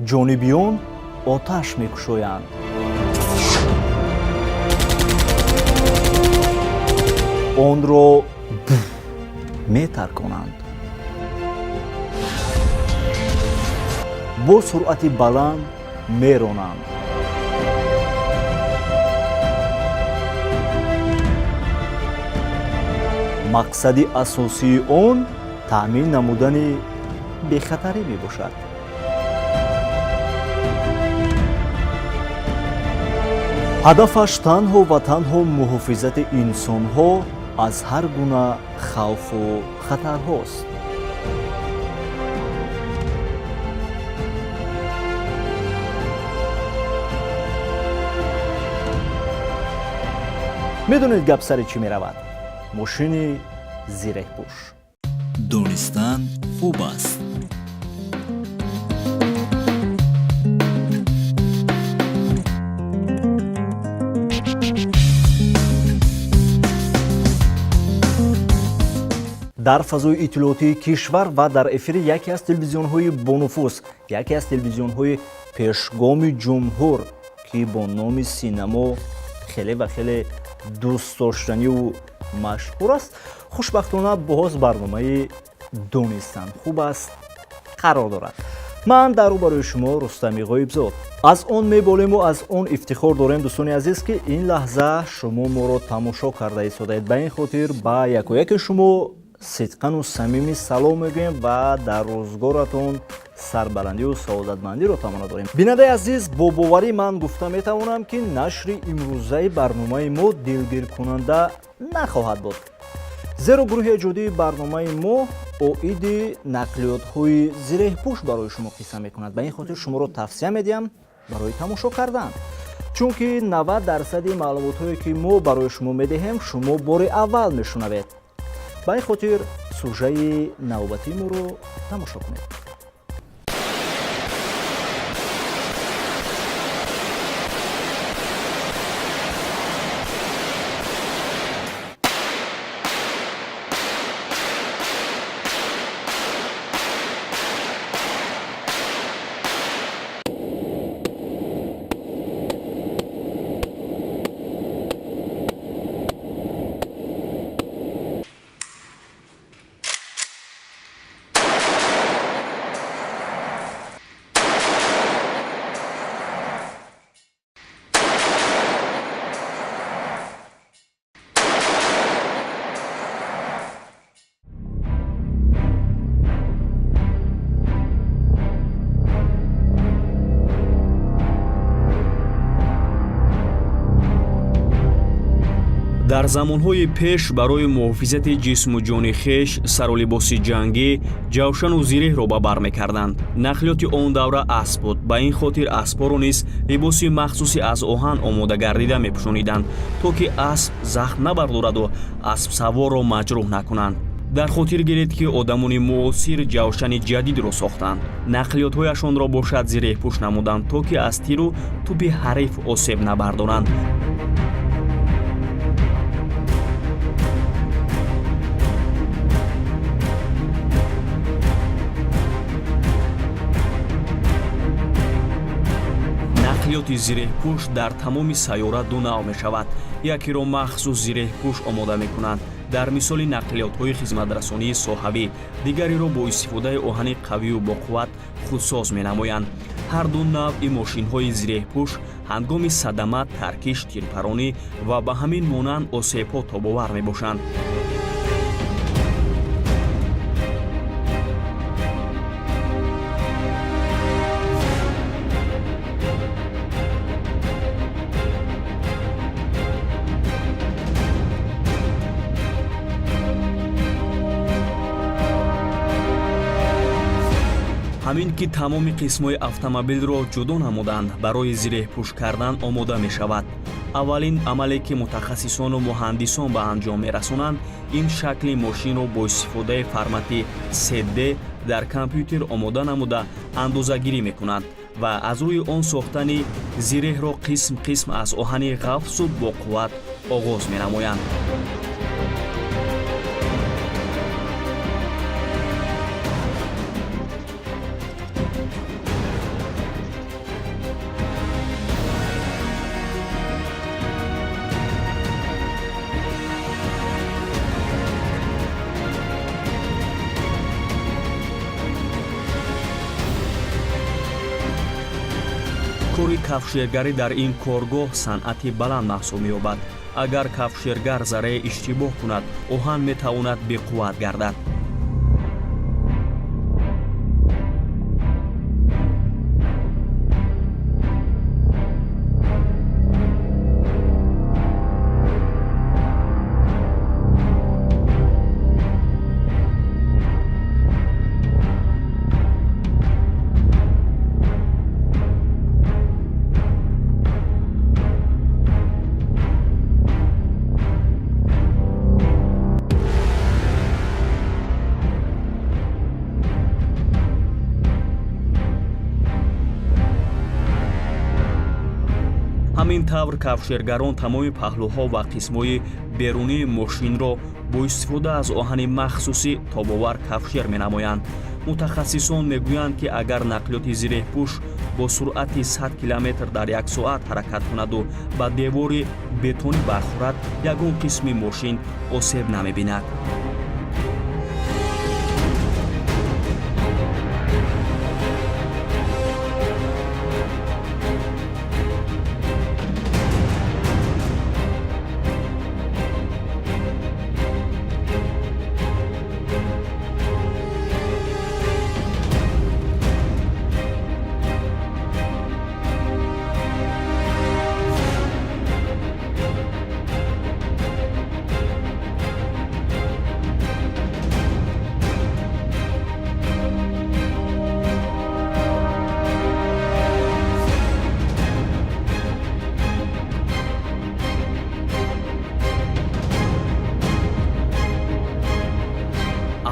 ҷонибиён оташ мекушоянд. онро метарконанд. бо суръати баланд меронанд. мақсади асосии он таъмин намудани бехатарӣ мебошад. ҳадафаш танҳо ва танҳо муҳофизати инсонҳо аз ҳар гуна хавфу хатарҳост. медонед гап сари чӣ меравад? мошини зиреҳпӯш. донистан хуб аст. дар фазои иттилоотии кишвар ва дар эфири яке аз телевизионҳои бонуфус, яке аз телевизионҳои пешгоми ҷумҳур, ки бо номи синамо хеле ва хеле дӯстдоштаниву машҳур аст, хушбахтона боз барномаи донистан хуб аст қарор дорад. ман дар рӯбарои шумо рустами ғоибзод. аз он меболему аз он ифтихор дорем дӯстони азиз, ки ин лаҳза шумо моро тамошо карда истодаед. ба ин хотир ба якояки шумо сидқану самимӣ салом мегӯем ва дар рӯзгоратон сарбаландию саодатмандиро таманно дорем. бинандаи азиз, бо боварӣ ман гуфта метавонам, ки нашри имрӯзаи барномаи мо дилгиркунанда нахоҳад буд. зеро гурӯҳи эҷодии барномаи мо оиди нақлиётҳои зиреҳпӯш барои шумо қисса мекунад. ба ин хотир шуморо тавсия медиҳам барои тамошо кардан, чунки 90% маълумотҳое ки мо барои шумо медиҳем шумо бори аввал мешунавед. ба ин хотир сӯжаи навбатии моро тамошо кунед. дар замонҳои пеш барои муҳофизати ҷисму ҷони хеш саролибоси ҷангӣ ҷавшану зиреҳро ба бар мекарданд. нақлиёти он давра асп буд. ба ин хотир аспҳоро низ либоси махсуси аз оҳан омода гардида мепӯшониданд, то ки асп захм набардораду аспсаворро маҷрӯҳ накунанд. дар хотир гиред, ки одамони муосир ҷавшани ҷадидро сохтанд. нақлиётҳояшонро бошад зиреҳпӯш намуданд, то ки аз тиру тӯби ҳариф осеб набардоранд. нақлиёти зиреҳпӯш дар тамоми сайёра ду навъ мешавад. якеро махсус зиреҳпӯш омода мекунанд, дар мисоли нақлиётҳои хизматрасонии соҳавӣ, дигареро бо истифодаи оҳани қавию боқувват худсоз менамоянд. ҳар ду навъи мошинҳои зиреҳпӯш ҳангоми садама, таркиш, тирпаронӣ ва ба ҳамин монанд осебҳо тобовар мебошанд. ҳамин ки тамоми қисмҳои автомобилро ҷудо намуданд, барои зиреҳпӯш кардан омода мешавад. аввалин амале ки мутахассисону муҳандисон ба анҷом мерасонанд, ин шакли мошинро бо истифодаи формати 3D дар компютер омода намуда андозагирӣ мекунанд ва аз рӯи он сохтани зиреҳро қисм қисм аз оҳани ғафсу боқувват оғоз менамоянд. кори кафшергарӣ дар ин коргоҳ санъати баланд маҳсуб меёбад. агар кафшергар зарраи иштибоҳ кунад, оҳан метавонад беқувват гардад. ҳамин тавр кафшергарон тамоми паҳлӯҳо ва қисмҳои берунии мошинро бо истифода аз оҳани махсусӣ тобовар кафшер менамоянд. мутахассисон мегӯянд, ки агар нақлиёти зиреҳпӯш бо суръати 100 км дар як соат ҳаракат кунаду ба девори бетонӣ бархӯрад, ягон қисми мошин осеб намебинад.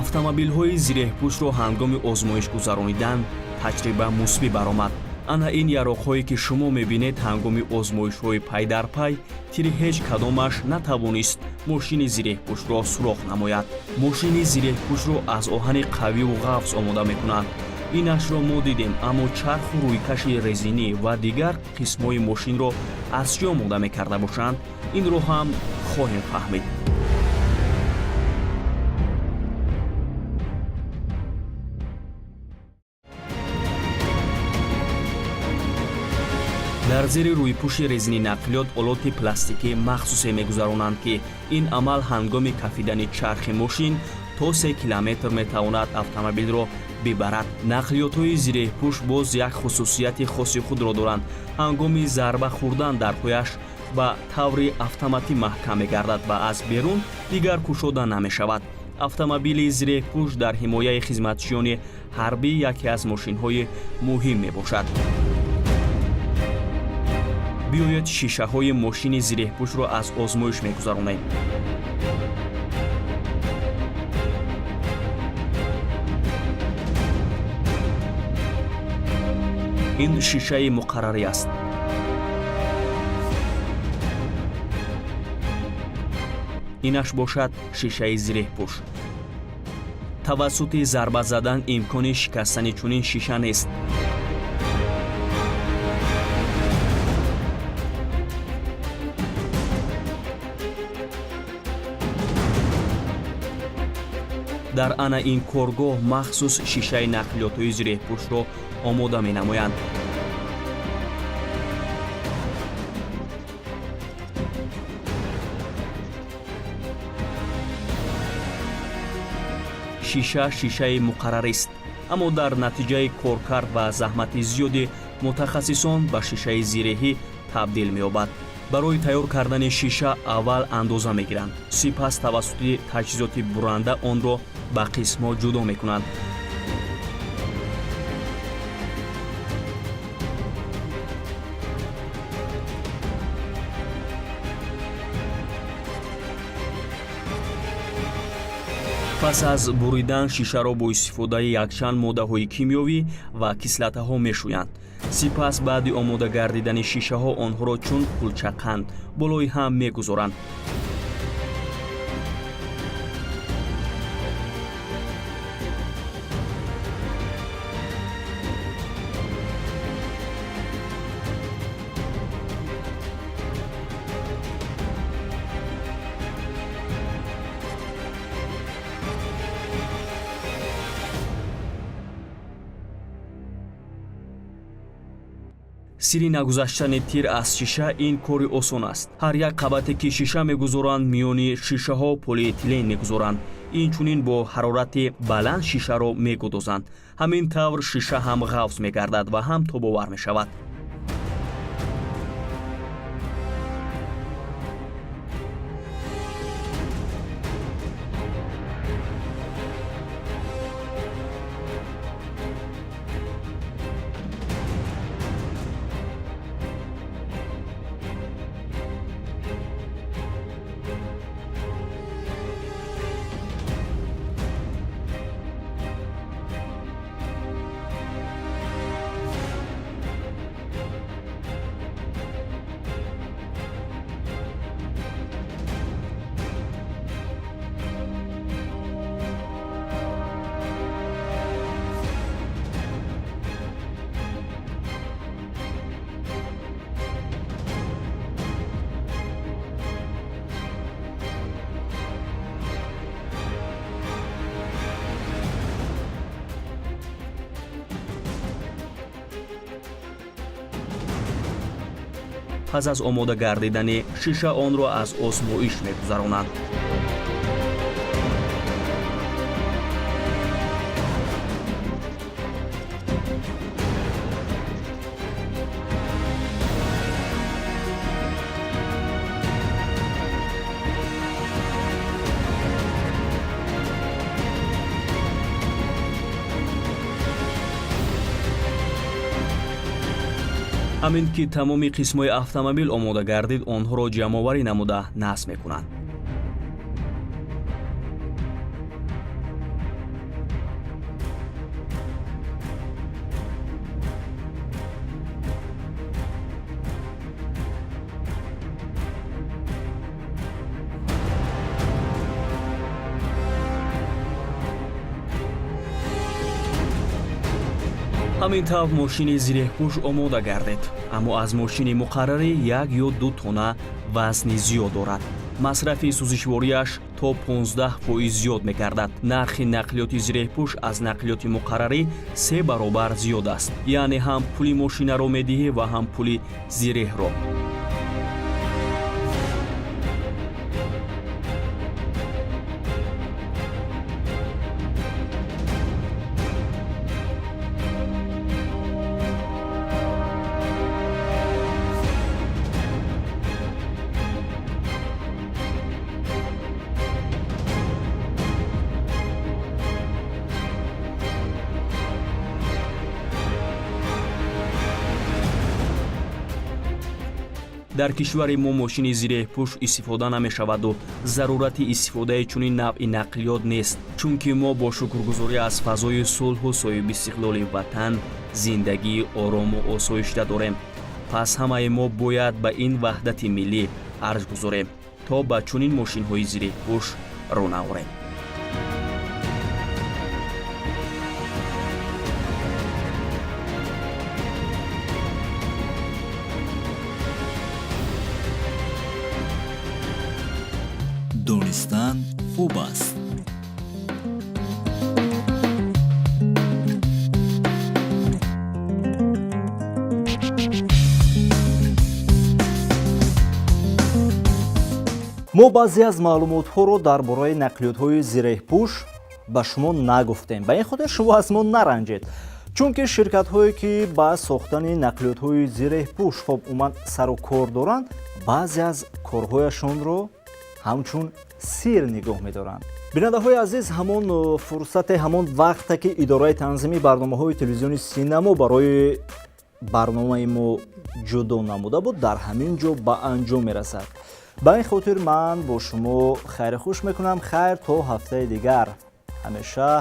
автомобилҳои зиреҳпӯшро ҳангоми озмоиш гузаронидан таҷриба мусбӣ баромад. ана ин яроқҳое ки шумо мебинед ҳангоми озмоишҳои пай дар пай, тири ҳеҷ кадомаш натавонист мошини зиреҳпӯшро суроғ намояд. мошини зиреҳпӯшро аз оҳани қавию ғафз омода мекунанд. инашро мо дидем, аммо чарху рӯйкаши резинӣ ва дигар қисмҳои мошинро аз чӣ омода мекарда бошанд? инро ҳам хоҳем фаҳмид. дар зери рӯйпӯши резини нақлиёт олоти пластикӣ махсусе мегузаронанд, ки ин амал ҳангоми кафидани чархи мошин то 3 километр метавонад автомобилро бибарад. нақлиётҳои зиреҳпӯш боз як хусусияти хоси худро доранд. ҳангоми зарба хӯрдан дар пояш ба таври автоматӣ маҳкам мегардад ва аз берун дигар кушода намешавад. автомобили зиреҳпӯш дар ҳимояи хизматчиёни ҳарбӣ яке аз мошинҳои муҳим мебошад. биёед шишаҳои мошини зиреҳпӯшро аз озмоиш мегузаронем. ин шишаи муқаррарӣ аст. инаш бошад шишаи зиреҳпӯш. тавассути зарба задан имкони шикастани чунин шиша нест. дар ана ин коргоҳ махсус шишаи нақлиётҳои зиреҳпӯшро омода менамоянд. шиша шишаи муқаррарист, аммо дар натиҷаи коркард ва заҳмати зиёди мутахассисон ба шишаи зиреҳӣ табдил меёбад. барои тайёр кардани шиша аввал андоза мегиранд, сипас тавассути таҷҳизоти буранда онро ба қисмҳо ҷудо мекунанд. пас аз буридан шишаро бо истифодаи якчанд моддаҳои кимиёвӣ ва кислатаҳо мешӯянд. сипас баъди омода гардидани шишаҳо онҳоро чун кулчақанд болои ҳам мегузоранд. сири нагузаштани тир аз шиша ин кори осон аст. ҳар як қабате ки шиша мегузоранд миёни шишаҳо полиэтилен мегузоранд. инчунин бо ҳарорати баланд шишаро мегудозанд. ҳамин тавр шиша ҳам ғафз мегардад ва ҳам тобовар мешавад. пас аз омода гардидани шиша онро аз озмоиш мегузаронанд. ҳамин ки тамоми қисмҳои автомобил омода гардид, онҳоро ҷамъоварӣ намуда насб мекунанд. ҳамин тавр мошини зиреҳпӯш омода гардед, аммо аз мошини муқаррарӣ 1 ё 2 тонна вазни зиёд дорад. масрафи сӯзишвориаш то 15% зиёд мегардад. нархи нақлиёти зиреҳпӯш аз нақлиёти муқаррарӣ 3 баробар зиёд аст. яъне ҳам пули мошинаро медиҳӣ ва ҳам пули зиреҳро. дар кишвари мо мошини зиреҳпӯш истифода намешаваду зарурати истифодаи чунин навъи нақлиёт нест, чунки мо бо шукргузорӣ аз фазои сулҳу соҳиби истиқлоли ватан зиндагии орому осоишта дорем. пас ҳамаи мо бояд ба ин ваҳдати миллӣ арз гузорем, то ба чунин мошинҳои зиреҳпӯш рӯ наорем. دانستن خوب است. мо баъзе аз маълумотҳоро дар бораи нақлиётҳои зиреҳпӯш ба шумо нагуфтем. ба ин хотир шумо аз мо наранҷед, чунки ширкатҳое ки ба сохтани нақлиётҳои зиреҳпӯш умуман сару кор доранд, баъзе аз корҳояшонро ҳамчун сир нигоҳ медоранд. бинандаҳои азиз, ҳамон фурсате, ҳамон вақте ки идораи танзими барномаҳои телевизиони синамо барои барномаи мо ҷудо намуда буд, дар ҳамин ҷо ба анҷом мерасад. ба ин хотир ман бо шумо хайри хуш мекунам. хайр то ҳафтаи дигар. ҳамеша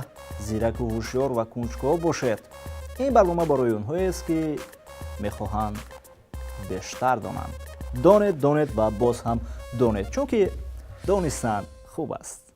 зираку ҳушёр ва кунҷков бошед. ин барнома барои онҳоест ки мехоҳанд бештар донанд. донед ва боз ҳам донед, чунки донистан хуб аст.